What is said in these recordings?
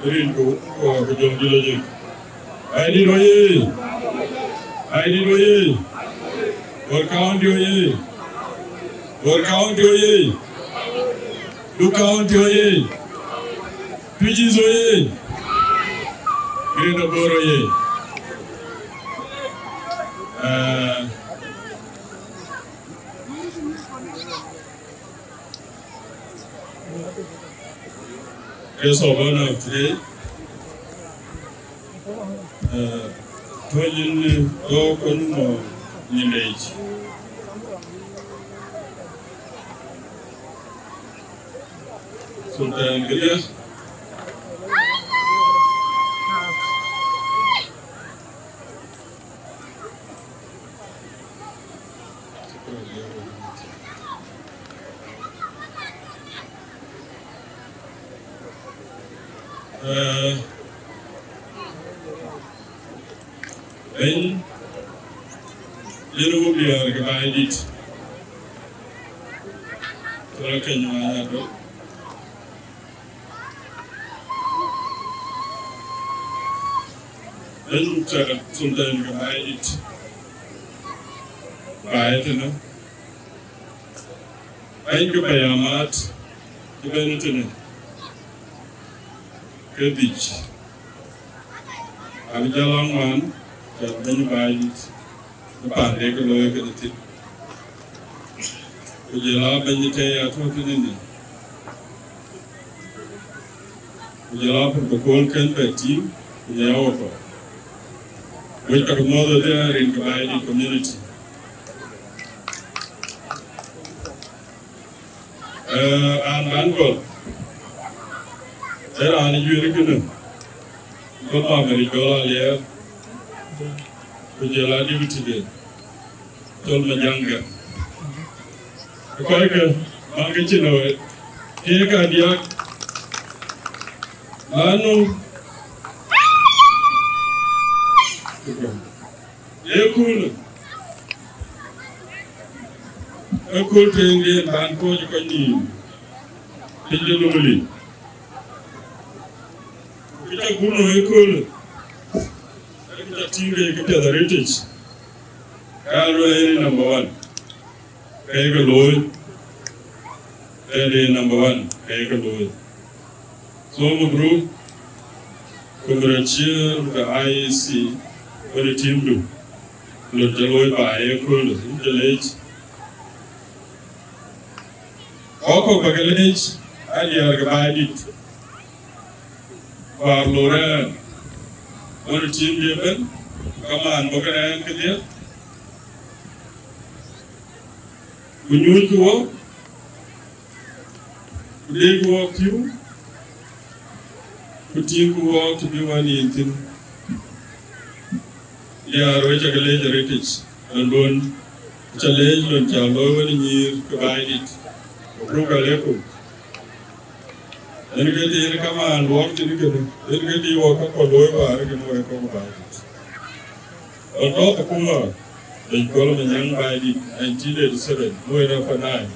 Rin ko jom diloje. Baidit oye. Baidit oye. Or county oye. Or county oye. Du county oye. Pijis oye. Green Abor oye. Guest of honor today, Twin Dokun Village. Sultan Gilya. Ben Nimule ke Baidit tolaken ya do Ben Sultan ke Baidit Baidit na Ben ke bayamat ke benutene ke dich abi jalang man Ben Baidit the Pande ke loye ke dit ujela benite ya tofini ujela per kol ken beti ujela oto we ka modo there in Baidit community and Bangor there are you rekene ko ma meri dola le ujela dibuti de tol ma janga ko ke manga chinowe ke ka dia lanu ekul tenge ban ko ko ni tije lumuli kita guno ekul kita tinge kita heritage kalo eri number 1 kaya loy eri number 1 kaya loy so mo group congratulate the IEC for the team do lo jaloy ba ekul village oko village ali Baidit war lora for the team ben kaman bokana ke dia kunyuj ko kuleg wo kiu kutin ko to be wani intin ya roja gale heritage london challenge lon chalo wani nyir ko Baidit pro gale ko enige di kama work ni ko enige di wo ko loy ba ke mo ko Baidit on top kuma den kolo me nyang Baidit 1987 mo era fanai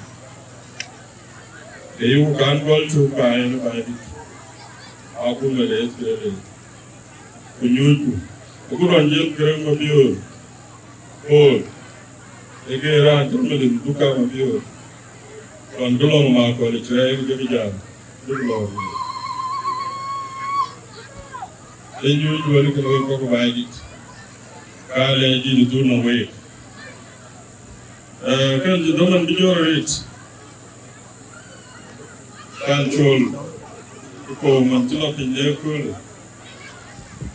de yu kan gol tu Baidit aku me le tele kunyuju ku don jel grem mo biyo o egera to me den duka mo biyo on dolong ma ko le tray de bijan dulo de nyuju wali ko Baidit kale di du no we kan di doman bijorit kan chol ko man tilo pinje ko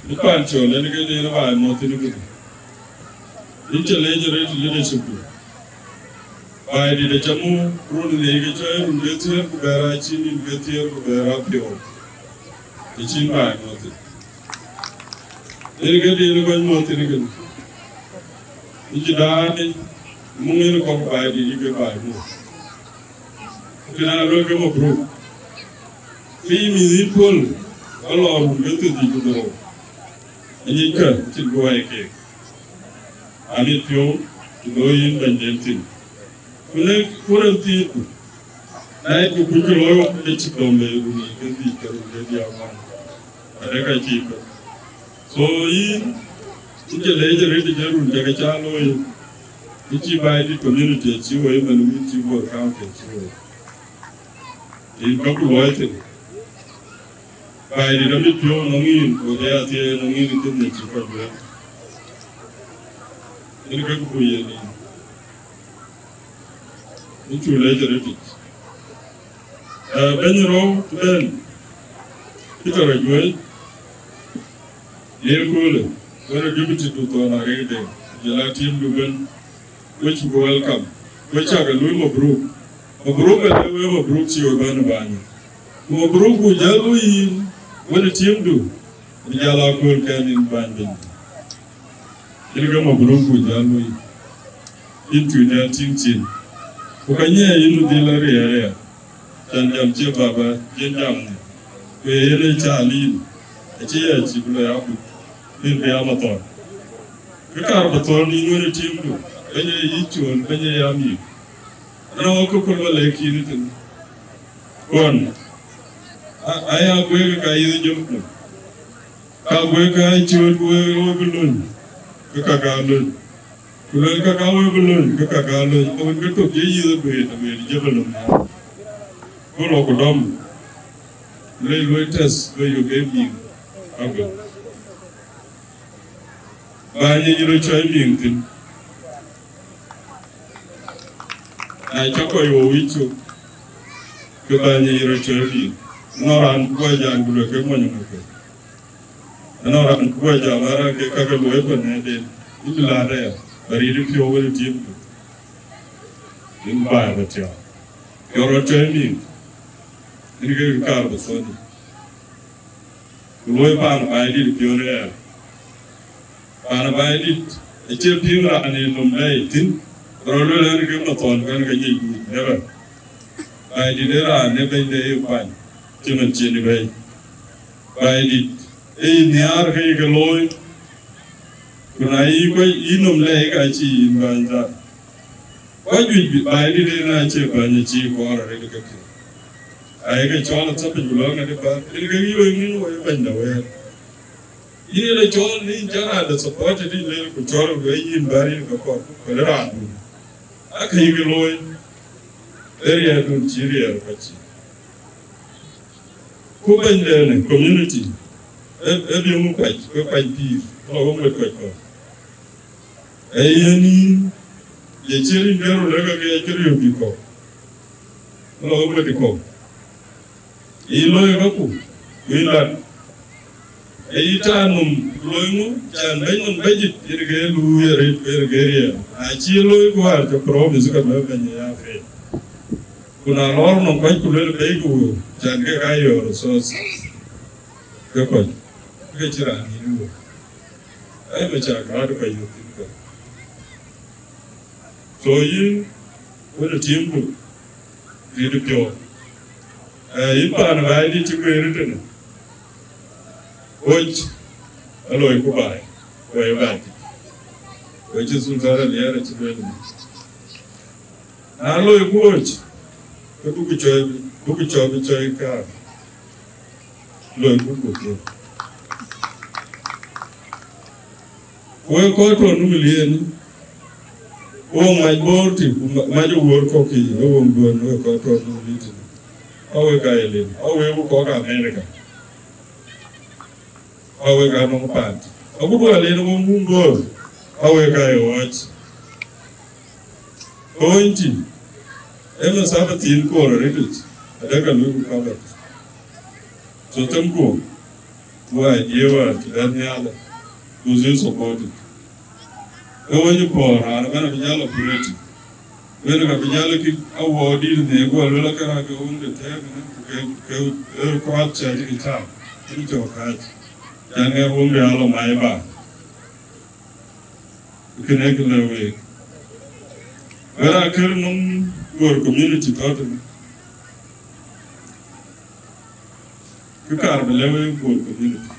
di kan chol ne ke di ba mo tinu ko di chele jere leadership Baidit de chamu run ne ke choy run de tier ko bara chi ni ke tier ko bara pio di chin ba mo ti ke di ko mo tinu ko Ijidani mungin ko Baidit ike ba mo kina lo ke mo bro fi mi zipol Allah mu betu di ko ani ka ti go ay ke ani pio do yin banjentin kune kuranti nay ko ku lo yo ke ti ko me ru ni ke di ka ru de dia man adeka chiko so in leje rete jarun daga chalo ichi Baidit community chiwo even chiwo county chiwo in kakuloite Baidit amit pyo nongin ko ya tie nongin tin ne chiko be in kakuye ni ichi leje rete benro ben Peter Rajwe Nimule when a deputy to Tonarede, the team Lugan, which we welcome, which are a little group. A group and a way of groups you are going to ban. More group with Yalu when the team do, the Yalakul can in banding. You come a group with Yalu into their team. Ukanya in the area, and Jamja Baba, Jam, where Charlie, a chair, Chibula. In the Amateur. The Carbaton in the team do, when you eat you and when you yam. And I'll cook a lake in it. One, I have where I either jump. I'll wake I chewed where overloon. Kakagalun. Kakagalun balloon, Kakagalun, or we took either way to be Javelin. Golokadom. Railway test where you gave me. Okay. Banya you try being I chop you with you. Kubanya you try being. Nor on Guajan Guru Kemonuka. Nor on Guajamara Kaka weapon and then you will there, but you didn't over the team. In Bible. You're a training. You get a car with Sony. The way Baidit pure. Baidit, a Chairperson and Baidit, Roller and Gamaton, and never. Baidit, never in the airplane, Timon Chinny Baidit, a near Hegaloy, when I inum leg I see in Banza. Why do you Baidit and I chip on the chief or a regular? I get all something belong at the back, and you went away. Here the John in Jana that supported in the control of the in Barry Kapot, Pelaran. I can you go area to Chiria. Who in the community? Every young quite peace, or home quite. Any the children there will never get a people. No, what they call. Iloy we learn. Eitanum Loimu, and Benton Baidit, Irrigaria. I chill go out to promise of Yafe. Kuna Lorno quite little Begu, Jangayo, or so. Good. Get your hand. I'm a child, how do you think? So you, what a team do? Read it pure. You can't hide it to be written. Which alloy Kubai, way back. Which is Sultan Yara to be. Alloy watch. The book job, car. Loy Kuku. Well, caught on million. Oh, my board, my work cookie, no one born, no caught on million. How we got how we call America. How we got no part. I would well in a woman go. How we got watch. Pointing. Emma Sabbath call a little. I think I will cover. So, Tempo. Why, you are to Daniela, who's in supported. When you pour, I'm going to be yellow pretty. When I be yellow, I will deal the go look at the own the table, go out chatting town. Into your cat. And I won't be all on my bar. You can make it away. Where I couldn't go community totally. You can't believe go community.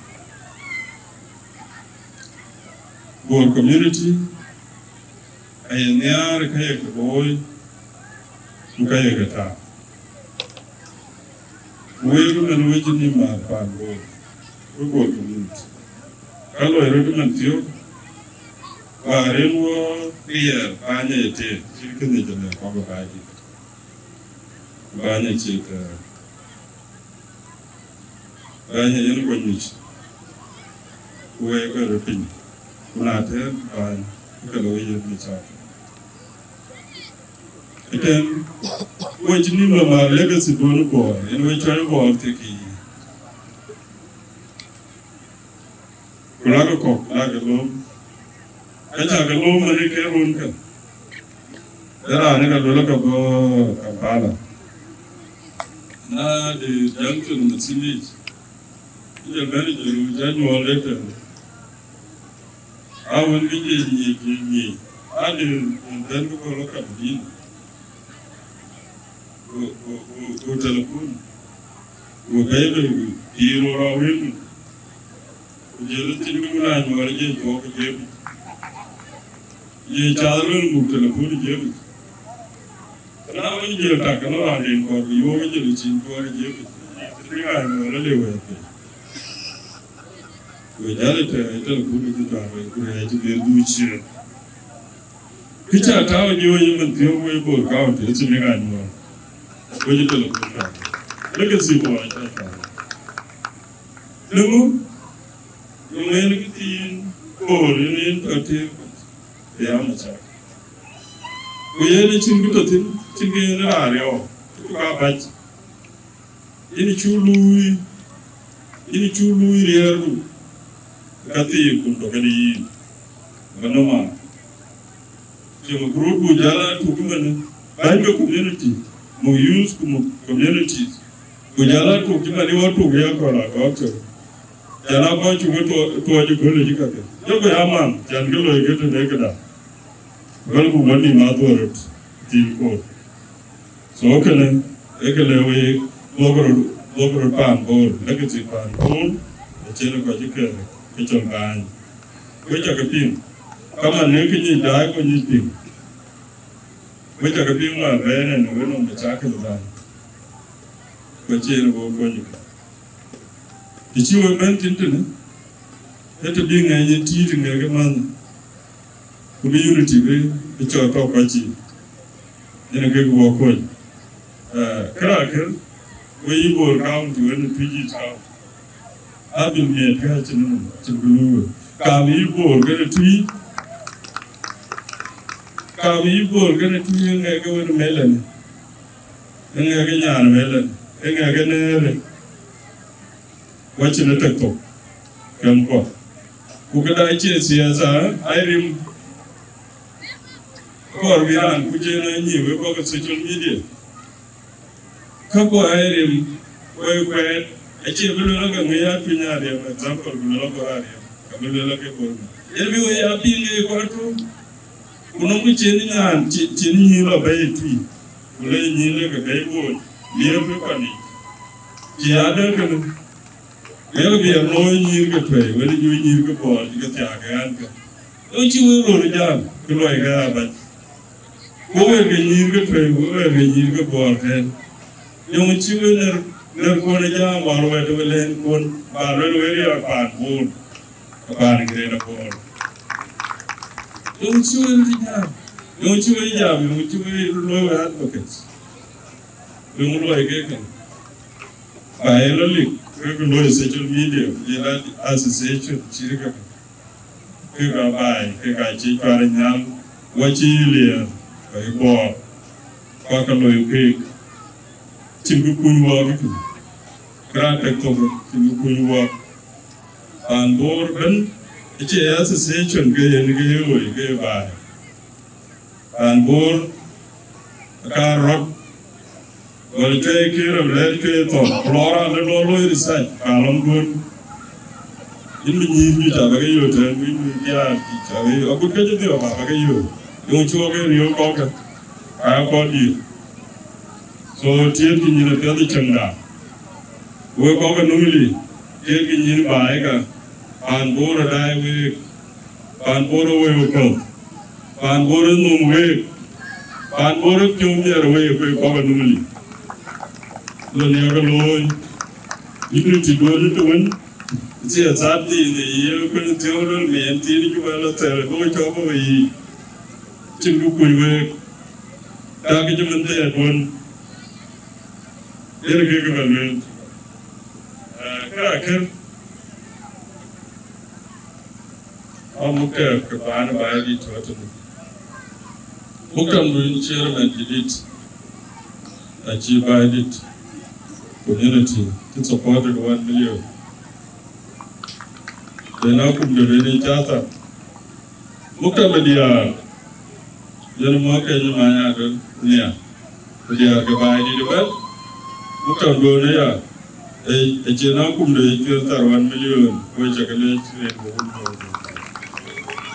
Go community. I near a kayak boy who kayak. We will and we didn't my fan boy. community. Kalau recommend you, warin wo clear banyak itu, jadi ni jelah kau Baidit. Banyak cerita, banyak yang kau nyuci, kau ekor rupin, kau nanti banyak kalau ia macam. Ikan, kau jenis nama legacy dulu kau, ini kau cari kau teki. Kulaga kok, kulaga lom. Kaca ka lom mari ke runka. Dara ne ka lola ka bo Kampala. Na de junction masili. Ija bani jiru January letter. Awan bije ni. Adi dan ko loka bin. O telefon. O kaido hero rawin. Jadi tinggal mana orang je jauh je, je jalan muktel pun je. Kenapa je tak kenal ada yang kau biar je cinta orang je. Tinggal orang lewat. Kau jalan tu pun itu tak apa. Kau itu berduci. Kita tahu je yang mentiu kau kau tu tinggal orang. Kau je tu pun. Legacy buat apa? Lalu Yang kita ini tertib, dia macam. Kaya ni cinggu tertib, cinggu ni rariau, itu kapat. Ini cului riaru, kati pun dokari, mana. Cuma grup jalan tu kemana? Banyak community, mau use community, jalan tu kemana? Dia waktu dia kalau Jangan kau cuma tu aja kau lagi kata. Jauh aman, jangan kau lagi tu nak dah. Kalau kau mandi matu orang tipu. So kena, we logar pan bor, lagi tu pan bor, macam kau juga kecil ban. Kau cakap pin, kamu ni kini dah kau ni pin. Kau cakap pin lah, beran, beran macam kau ban. Kau cakap kau juga. Ichi wa mentintu ne, itu dia ngaji tiru ngaji mana, community itu apa kaji, ini kita buat kau. Kerana, ibu orang tu ini tujuh tahun, abis ni dia cendulu, kami ibu orang tu, ngaji orang melan, ngaji nyar melan, ngaji nere. Wacce na TikTok kan ko kada ake siyasa airim ko biran kuje na ni we ko social media kako airim we ake bulo na ga ya pinya da example bulo ko ari kamilo la ke ko yerbi we ya pinge ko to kuno mu cheni na cheni ni la bai tu bulo ni le ga bai ko ni be ko ni ki ada kan Kalau biar loy nyir ke tuai, wali jual nyir ke bawah, jika tiagaan ke. Uci wulu jam, keluar ke abad. Kau ke nyir ke tuai, kau ke nyir ke bawah kan. Yang uci wulu kau jam, baru itu belen pun, baru itu apa pun, apa negeri pun. Yang uci wulu jam, loy advocates. Yang loy ke kan. Baik lalu. Kalau social media, BYAD Association, cerita, kita baik, kita cakap dengan wajib baik buat, kalau itu cinggu kunyuak itu, kerana itu cinggu kunyuak, anbor kan, itu association gaya baik, anbor karot. Kalau saya kira belajar itu, flora dan lolo research, kalau pun ini ni cara kaya itu, ini dia cara, aku kerja dia apa kaya itu, yang cuma kaya dia kau kan, kau dia, so tiap kini nanti ada cengda, we kau kan numili, tiap kini baik kan, panbor ada we, panbor kau, panbor numwe, panbor cuma we kau kan numili. Lo ni akan loy, ini tidur itu kan, See a Saturday in the year when the old man, Tini Juba, go chop away. Chinguku, Tagajaman there at one. Irrigation. Cracker. Amuka, Kapana, Baidit, Mukam Chairman Baidit Baidit Community to support 1 million. Then I come to the Chata. Mukamadia, Yanamaka and Maya, near. They are Baidit well. Mukam Gonia, a Jenakum, the 1 million, which I can